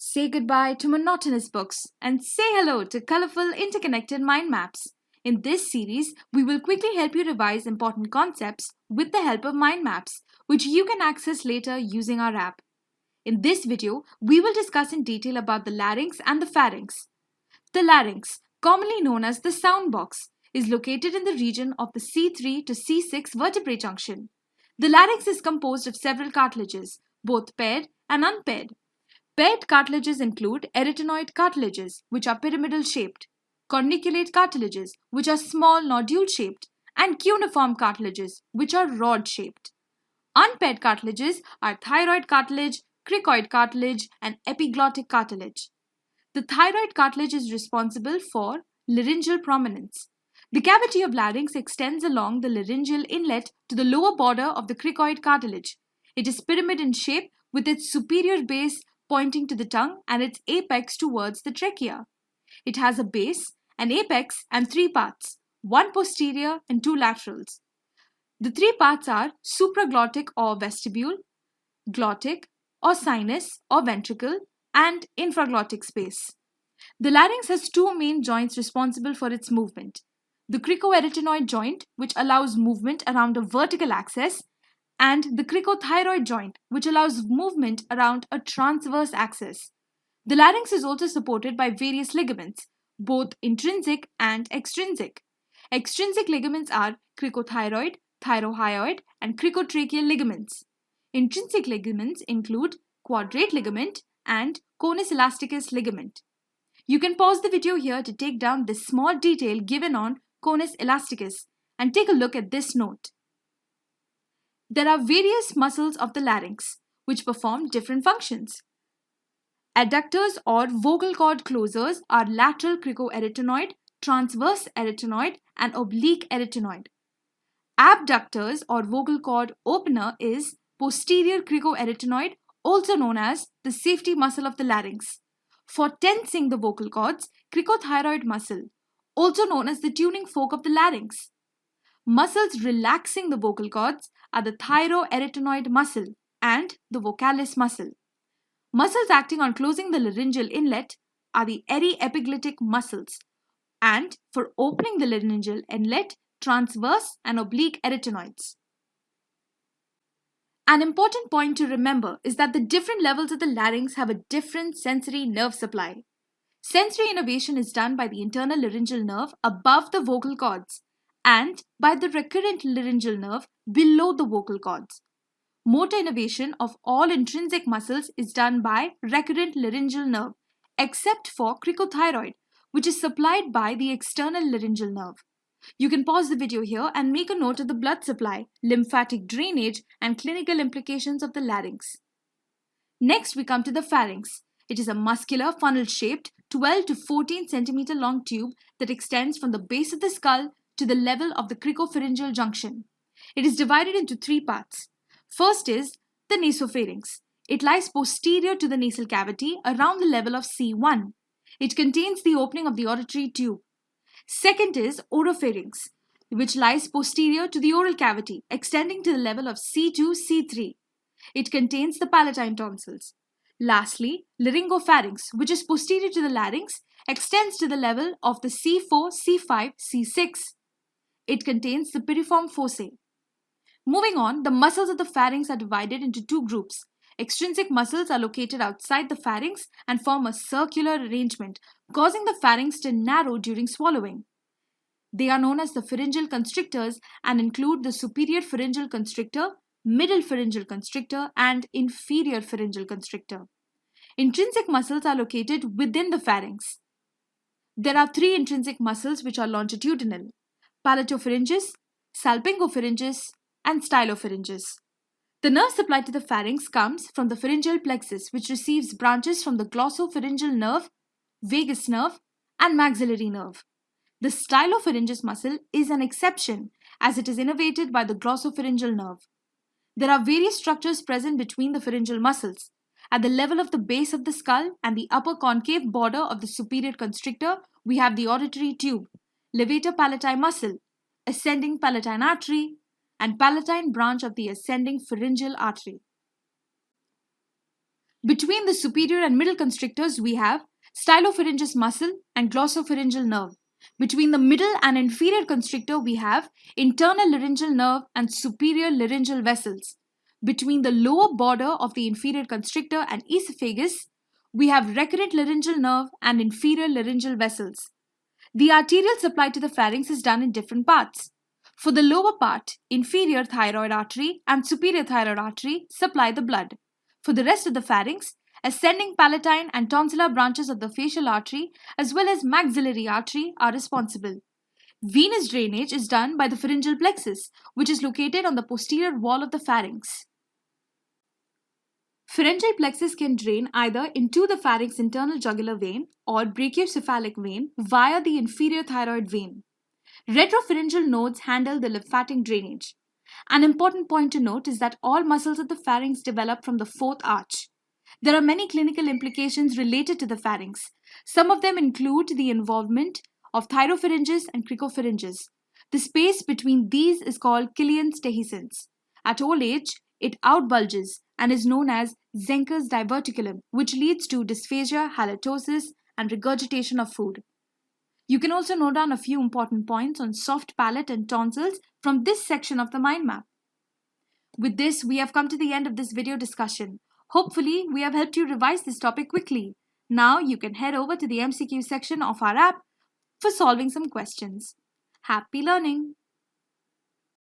Say goodbye to monotonous books and say hello to colorful, interconnected mind maps. In this series, we will quickly help you revise important concepts with the help of mind maps, which you can access later using our app. In this video, we will discuss in detail about the larynx and the pharynx. The larynx, commonly known as the sound box, is located in the region of the C3 to C6 vertebrae junction. The larynx is composed of several cartilages, both paired and unpaired. Paired cartilages include arytenoid cartilages, which are pyramidal shaped, corniculate cartilages, which are small nodule shaped, and cuneiform cartilages, which are rod shaped. Unpaired cartilages are thyroid cartilage, cricoid cartilage, and epiglottic cartilage. The thyroid cartilage is responsible for laryngeal prominence. The cavity of larynx extends along the laryngeal inlet to the lower border of the cricoid cartilage. It is pyramid in shape with its superior base pointing to the tongue and its apex towards the trachea. It has a base, an apex, and three parts, one posterior and two laterals. The three parts are supraglottic or vestibule, glottic or sinus or ventricle, and infraglottic space. The larynx has two main joints responsible for its movement. The cricoarytenoid joint, which allows movement around a vertical axis, and the cricothyroid joint, which allows movement around a transverse axis. The larynx is also supported by various ligaments, both intrinsic and extrinsic. Extrinsic ligaments are cricothyroid, thyrohyoid, and cricotracheal ligaments. Intrinsic ligaments include quadrate ligament and conus elasticus ligament. You can pause the video here to take down this small detail given on conus elasticus and take a look at this note. There are various muscles of the larynx which perform different functions. Adductors or vocal cord closers are lateral cricoarytenoid, transverse arytenoid, and oblique arytenoid. Abductors or vocal cord opener is posterior cricoarytenoid, also known as the safety muscle of the larynx. For tensing the vocal cords, cricothyroid muscle, also known as the tuning fork of the larynx. Muscles relaxing the vocal cords are the thyroarytenoid muscle and the vocalis muscle. Muscles acting on closing the laryngeal inlet are the aryepiglottic muscles, and for opening the laryngeal inlet, transverse and oblique arytenoids. An important point to remember is that the different levels of the larynx have a different sensory nerve supply. Sensory innervation is done by the internal laryngeal nerve above the vocal cords and by the recurrent laryngeal nerve below the vocal cords. Motor innervation of all intrinsic muscles is done by recurrent laryngeal nerve, except for cricothyroid, which is supplied by the external laryngeal nerve. You can pause the video here and make a note of the blood supply, lymphatic drainage, and clinical implications of the larynx. Next, we come to the pharynx. It is a muscular, funnel-shaped, 12 to 14 centimeter long tube that extends from the base of the skull to the level of the cricopharyngeal junction. It is divided into three parts. First is the nasopharynx. It lies posterior to the nasal cavity around the level of C1. It contains the opening of the auditory tube. Second is oropharynx, which lies posterior to the oral cavity, extending to the level of C2, C3. It contains the palatine tonsils. Lastly, laryngopharynx, which is posterior to the larynx, extends to the level of the C4, C5, C6. It contains the piriform fossae. Moving on, the muscles of the pharynx are divided into two groups. Extrinsic muscles are located outside the pharynx and form a circular arrangement, causing the pharynx to narrow during swallowing. They are known as the pharyngeal constrictors and include the superior pharyngeal constrictor, middle pharyngeal constrictor, and inferior pharyngeal constrictor. Intrinsic muscles are located within the pharynx. There are three intrinsic muscles which are longitudinal: palatopharyngeus, salpingopharyngeus, and stylopharyngeus. The nerve supply to the pharynx comes from the pharyngeal plexus, which receives branches from the glossopharyngeal nerve, vagus nerve, and maxillary nerve. The stylopharyngeus muscle is an exception as it is innervated by the glossopharyngeal nerve. There are various structures present between the pharyngeal muscles. At the level of the base of the skull and the upper concave border of the superior constrictor, we have the auditory tube, levator palati muscle, ascending palatine artery, and palatine branch of the ascending pharyngeal artery. Between the superior and middle constrictors, we have stylopharyngeus muscle and glossopharyngeal nerve. Between the middle and inferior constrictor, we have internal laryngeal nerve and superior laryngeal vessels. Between the lower border of the inferior constrictor and esophagus, we have recurrent laryngeal nerve and inferior laryngeal vessels. The arterial supply to the pharynx is done in different parts. For the lower part, inferior thyroid artery and superior thyroid artery supply the blood. For the rest of the pharynx, ascending palatine and tonsillar branches of the facial artery as well as maxillary artery are responsible. Venous drainage is done by the pharyngeal plexus, which is located on the posterior wall of the pharynx. Pharyngeal plexus can drain either into the pharynx internal jugular vein or brachiocephalic vein via the inferior thyroid vein. Retropharyngeal nodes handle the lymphatic drainage. An important point to note is that all muscles of the pharynx develop from the fourth arch. There are many clinical implications related to the pharynx. Some of them include the involvement of thyropharynges and cricopharynges. The space between these is called Killian's dehiscence. At old age, it outbulges and is known as Zenker's diverticulum, which leads to dysphagia, halitosis, and regurgitation of food. You can also note down a few important points on soft palate and tonsils from this section of the mind map. With this, we have come to the end of this video discussion. Hopefully, we have helped you revise this topic quickly. Now you can head over to the MCQ section of our app for solving some questions. Happy learning!